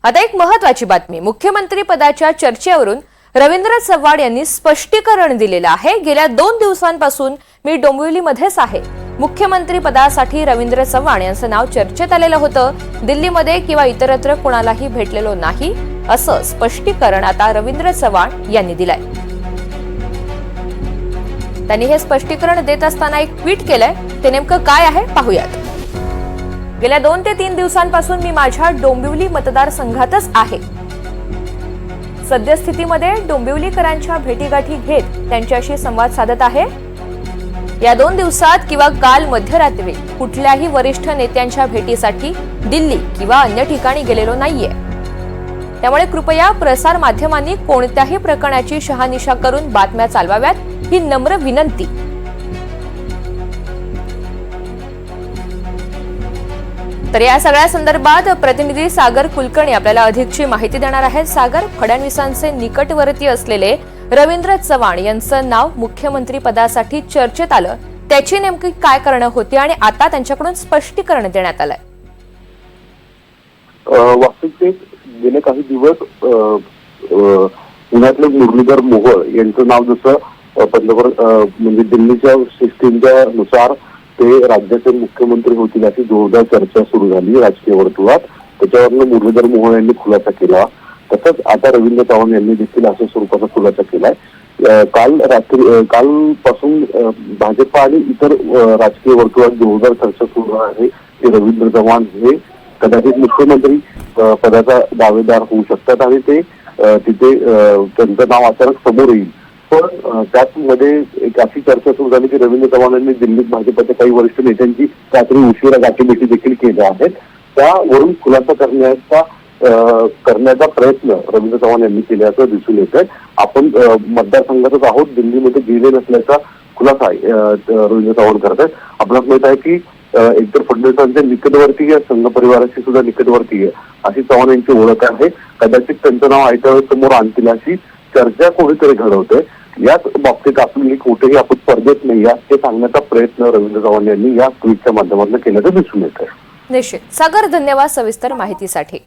आता एक महत्त्वाची बातमी, मुख्यमंत्री पदाच्या चर्चेवरून रवींद्र चव्हाण यांनी स्पष्टीकरण दिलेलं आहे। गेल्या 2 दिवसांपासून मी डोंबिवलीमध्येच आहे। मुख्यमंत्री पदासाठी रवींद्र चव्हाण यांचं नाव चर्चेत आलेलं होतं। दिल्लीमध्ये किंवा इतरत्र कोणालाही भेटलेलो नाही, असं स्पष्टीकरण आता रवींद्र चव्हाण यांनी दिलंय। त्यांनी हे स्पष्टीकरण देत असताना एक ट्वीट केलंय, ते नेमकं काय आहे पाहूयात। गेल्या 2 ते 3 दिवसांपासून मी माझ्या डोंबिवली मतदारसंघातच आहे। सद्यस्थितीमध्ये डोंबिवलीकरांच्या भेटीगाठी घेत त्यांच्याशी संवाद साधत आहे। या 2 दिवसात किंवा काल मध्यरात्री कुठल्याही वरिष्ठ नेत्यांच्या भेटीसाठी दिल्ली किंवा अन्य ठिकाणी गेलेलो नाहीये। त्यामुळे कृपया प्रसार माध्यमांनी कोणत्याही प्रकरणाची शहानिशा करून बातम्या चालवाव्यात, ही नम्र विनंती। तर या सगळ्या संदर्भात प्रतिनिधी सागर कुलकर्णी आपल्याला अधिकची माहिती देणार आहेत। सागर, फडणवीसांचे निकटवर्ती असलेले रवींद्र चव्हाण यांचं नाव मुख्यमंत्री पदासाठी चर्चेत आलं, त्याची नेमकी काय कारणं होती आणि आता त्यांच्याकडून स्पष्टीकरण देण्यात आलंय? वास्तविकतेत गेले काही दिवस पुण्यातले मुरलीधर मोहोळ यांचं नाव जसं पंतप्रधान म्हणजे दिल्लीच्या सिस्टीमच्या नुसार ते राज्याचे मुख्यमंत्री होतील अशी जोरदार चर्चा सुरू झाली राजकीय वर्तुळात। त्याच्यावरून मुरलीधर मोहोळ यांनी खुलासा केला। तसंच आता रवींद्र चव्हाण यांनी देखील अशा स्वरूपाचा खुलासा केलाय। कालपासून भाजपा आणि इतर राजकीय वर्तुळात जोरदार चर्चा सुरू आहे की रवींद्र चव्हाण हे कदाचित मुख्यमंत्री पदाचा दावेदार होऊ शकतात आणि ते तिथे त्यांचं नाव अचानक समोर येईल। पण त्याचमध्ये एक अशी चर्चा सुरू झाली की रवींद्र चव्हाण यांनी दिल्लीत भाजपच्या काही वरिष्ठ नेत्यांची रात्री उशिरा गाठीभेटी देखील केल्या आहेत। त्यावरून खुलासा करण्याचा प्रयत्न रवींद्र चव्हाण यांनी केल्याचं दिसून येतंय। आपण मतदारसंघातच आहोत, दिल्लीमध्ये गेले नसल्याचा खुलासा रवींद्र चव्हाण करत आहेत। आपल्याला माहित आहे की एकतर फडणवीसांच्या निकटवर्तीय संघ परिवाराशी सुद्धा निकटवर्तीय अशी चव्हाण यांची ओळख आहे। कदाचित त्यांचं नाव ऐकल्यावर समोर आणतील अशी चर्चा कोणीतरी घडवतंय। याच बाबतीत आपली कुठेही आपण स्पर्धेत नाही हे सांगण्याचा प्रयत्न रवींद्र चव्हाण यांनी या ट्विटच्या माध्यमातून केल्याचं दिसून येत आहे। निश्चित। सागर, धन्यवाद सविस्तर माहितीसाठी।